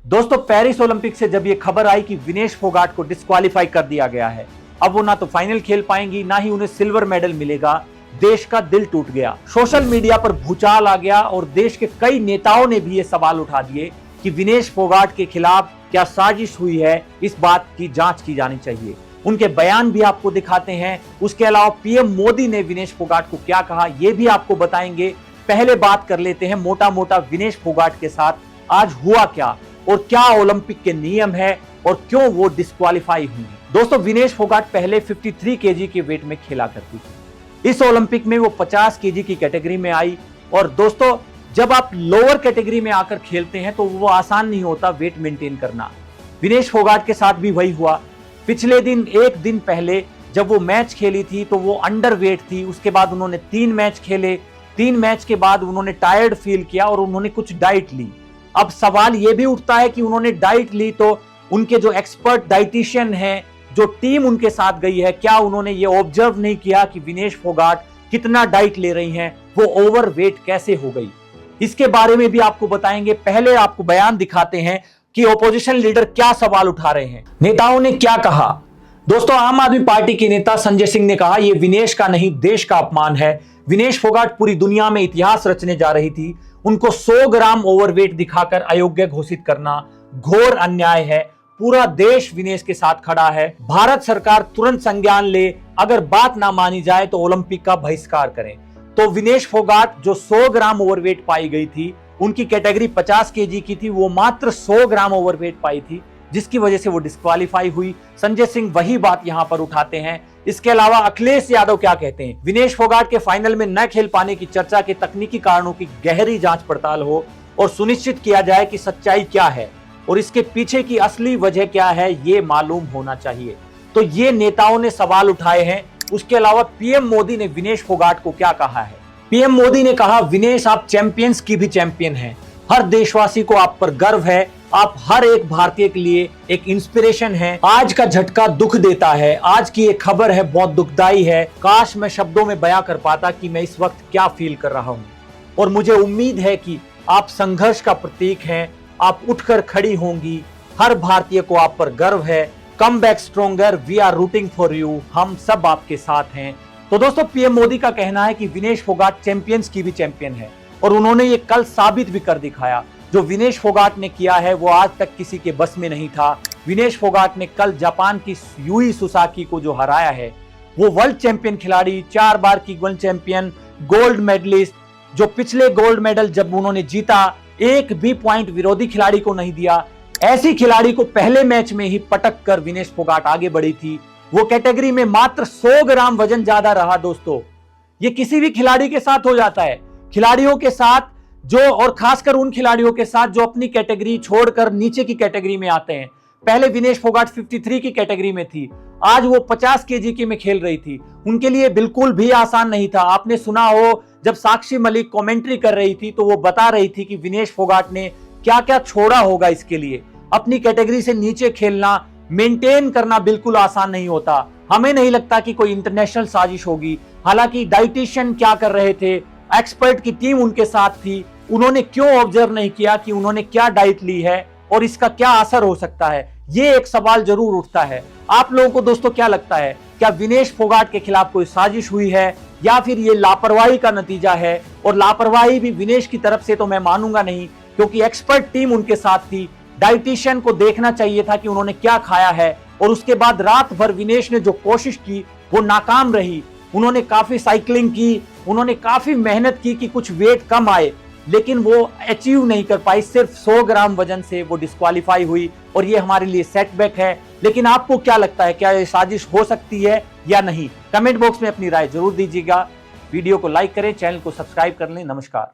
दोस्तों, Paris Olympic से जब ये खबर आई कि विनेश फोगाट को डिस्क्वालीफाई कर दिया गया है, अब वो ना तो फाइनल खेल पाएंगी, ना ही उन्हें सिल्वर मेडल मिलेगा, देश का दिल टूट गया। सोशल मीडिया पर भूचाल आ गया और देश के कई नेताओं ने भी ये सवाल उठा दिए कि विनेश फोगाट के खिलाफ क्या साजिश हुई है, इस बात की जांच की जानी चाहिए। उनके बयान भी आपको दिखाते हैं। उसके अलावा पीएम मोदी ने विनेश फोगाट को क्या कहा, यह भी आपको बताएंगे। पहले बात कर लेते हैं मोटा मोटा विनेश फोगाट के साथ आज हुआ क्या और क्या ओलंपिक के नियम है और क्यों वो डिस्क्वालीफाई हुई है। दोस्तों, विनेश फोगाट पहले 53 केजी के वेट में खेला करती थी। इस ओलंपिक में वो 50 केजी की कैटेगरी में आई। और दोस्तों, जब आप लोअर कैटेगरी में आकर खेलते हैं तो वो आसान नहीं होता वेट मेंटेन करना। विनेश फोगाट के साथ भी वही हुआ। पिछले दिन, एक दिन पहले जब वो मैच खेली थी तो वो अंडर वेट थी। उसके बाद उन्होंने 3 मैच खेले। 3 मैच के बाद उन्होंने टायर्ड फील किया और उन्होंने कुछ डाइट ली। अब सवाल ये भी उठता है कि उन्होंने डाइट ली तो उनके जो एक्सपर्ट डाइटिशियन हैं, जो टीम उनके साथ गई है, क्या उन्होंने ये ऑब्जर्व नहीं किया कि विनेश फोगाट कितना डाइट ले रही हैं, वो ओवर वेट कैसे हो गई। इसके बारे में भी आपको बताएंगे। पहले आपको बयान दिखाते हैं कि ओपोजिशन लीडर क्या सवाल उठा रहे हैं, नेताओं ने क्या कहा। दोस्तों, आम आदमी पार्टी के नेता संजय सिंह ने कहा यह विनेश का नहीं, देश का अपमान है। विनेश फोगाट पूरी दुनिया में इतिहास रचने जा रही थी। उनको 100 ग्राम ओवरवेट दिखाकर अयोग्य घोषित करना घोर अन्याय है। पूरा देश विनेश के साथ खड़ा है। भारत सरकार तुरंत संज्ञान ले। अगर बात ना मानी जाए तो ओलंपिक का बहिष्कार करें। तो विनेश फोगाट जो 100 ग्राम ओवरवेट पाई गई थी, उनकी कैटेगरी 50 केजी की थी, वो मात्र 100 ग्राम ओवरवेट पाई थी, जिसकी वजह से वो डिस्क्वालीफाई हुई। संजय सिंह वही बात यहां पर उठाते हैं। इसके अलावा अखिलेश यादव क्या कहते हैं, विनेश फोगाट के फाइनल में न खेल पाने की चर्चा के तकनीकी कारणों की गहरी जांच पड़ताल हो और सुनिश्चित किया जाए कि सच्चाई क्या है और इसके पीछे की असली वजह क्या है, ये मालूम होना चाहिए। तो ये नेताओं ने सवाल उठाए हैं। उसके अलावा पीएम मोदी ने विनेश फोगाट को क्या कहा है। पीएम मोदी ने कहा, विनेश आप चैंपियंस की भी चैंपियन हैं। हर देशवासी को आप पर गर्व है। आप हर एक भारतीय के लिए एक इंस्पिरेशन है। आज का झटका दुख देता है। आज की ये खबर है, बहुत दुखदाई है। काश मैं शब्दों में बयां कर पाता कि मैं इस वक्त क्या फील कर रहा हूं। और मुझे उम्मीद है कि आप संघर्ष का प्रतीक हैं। आप उठकर खड़ी होंगी। हर भारतीय को आप पर गर्व है। Come back stronger, we are rooting for you. हम सब आपके साथ हैं। तो दोस्तों, पीएम मोदी का कहना है कि विनेश फोगाट चैंपियंस की भी चैंपियन है और उन्होंने ये कल साबित भी कर दिखाया। जो विनेश फोगाट ने किया है वो आज तक किसी के बस में नहीं था। विनेश फोगाट ने कल जापान की यूई सुसाकी को जो हराया है, वो वर्ल्ड चैंपियन खिलाड़ी, 4 बार की वर्ल्ड चैंपियन, गोल्ड मेडलिस्ट, जो पिछले गोल्ड मेडल जब उन्होंने जीता, एक भी पॉइंट विरोधी खिलाड़ी को नहीं दिया। ऐसी खिलाड़ी को पहले मैच में ही पटक कर विनेश फोगाट आगे बढ़ी थी। वो कैटेगरी में मात्र 100 ग्राम वजन ज्यादा रहा। दोस्तों, ये किसी भी खिलाड़ी के साथ हो जाता है। खिलाड़ियों के साथ जो, और खासकर उन खिलाड़ियों के साथ जो अपनी कैटेगरी छोड़कर नीचे की कैटेगरी में आते हैं। पहले विनेश फोगाट 53 की कैटेगरी में थी, आज वो 50 केजी की में खेल रही थी। उनके लिए बिल्कुल भी आसान नहीं था। आपने सुना हो जब साक्षी मलिक कमेंट्री कर रही थी तो वो बता रही थी कि विनेश फोगाट ने क्या क्या छोड़ा होगा इसके लिए। अपनी कैटेगरी से नीचे खेलना, मेंटेन करना बिल्कुल आसान नहीं होता। हमें नहीं लगता कि कोई इंटरनेशनल साजिश होगी। हालांकि डाइटिशियन क्या कर रहे थे, एक्सपर्ट की टीम उनके साथ थी, उन्होंने क्यों ऑब्जर्व नहीं किया कि उन्होंने क्या डाइट ली है और इसका क्या असर हो सकता है। ये एक सवाल जरूर उठता है। आप लोगों को दोस्तों क्या लगता है, क्या विनेश फोगाट के खिलाफ कोई साजिश हुई है या फिर ये लापरवाही का नतीजा है। और लापरवाही भी विनेश की तरफ से तो मैं मानूंगा नहीं, क्योंकि एक्सपर्ट टीम उनके साथ थी। डाइटिशियन को देखना चाहिए था कि उन्होंने क्या खाया है और उसके बाद रात भर विनेश ने जो कोशिश की वो नाकाम रही। उन्होंने काफी साइकिलिंग की, उन्होंने काफी मेहनत की कि कुछ वेट कम आए, लेकिन वो अचीव नहीं कर पाई। सिर्फ 100 ग्राम वजन से वो डिस्क्वालीफाई हुई और ये हमारे लिए सेटबैक है। लेकिन आपको क्या लगता है, क्या ये साजिश हो सकती है या नहीं? कमेंट बॉक्स में अपनी राय जरूर दीजिएगा। वीडियो को लाइक करें, चैनल को सब्सक्राइब कर लें। नमस्कार।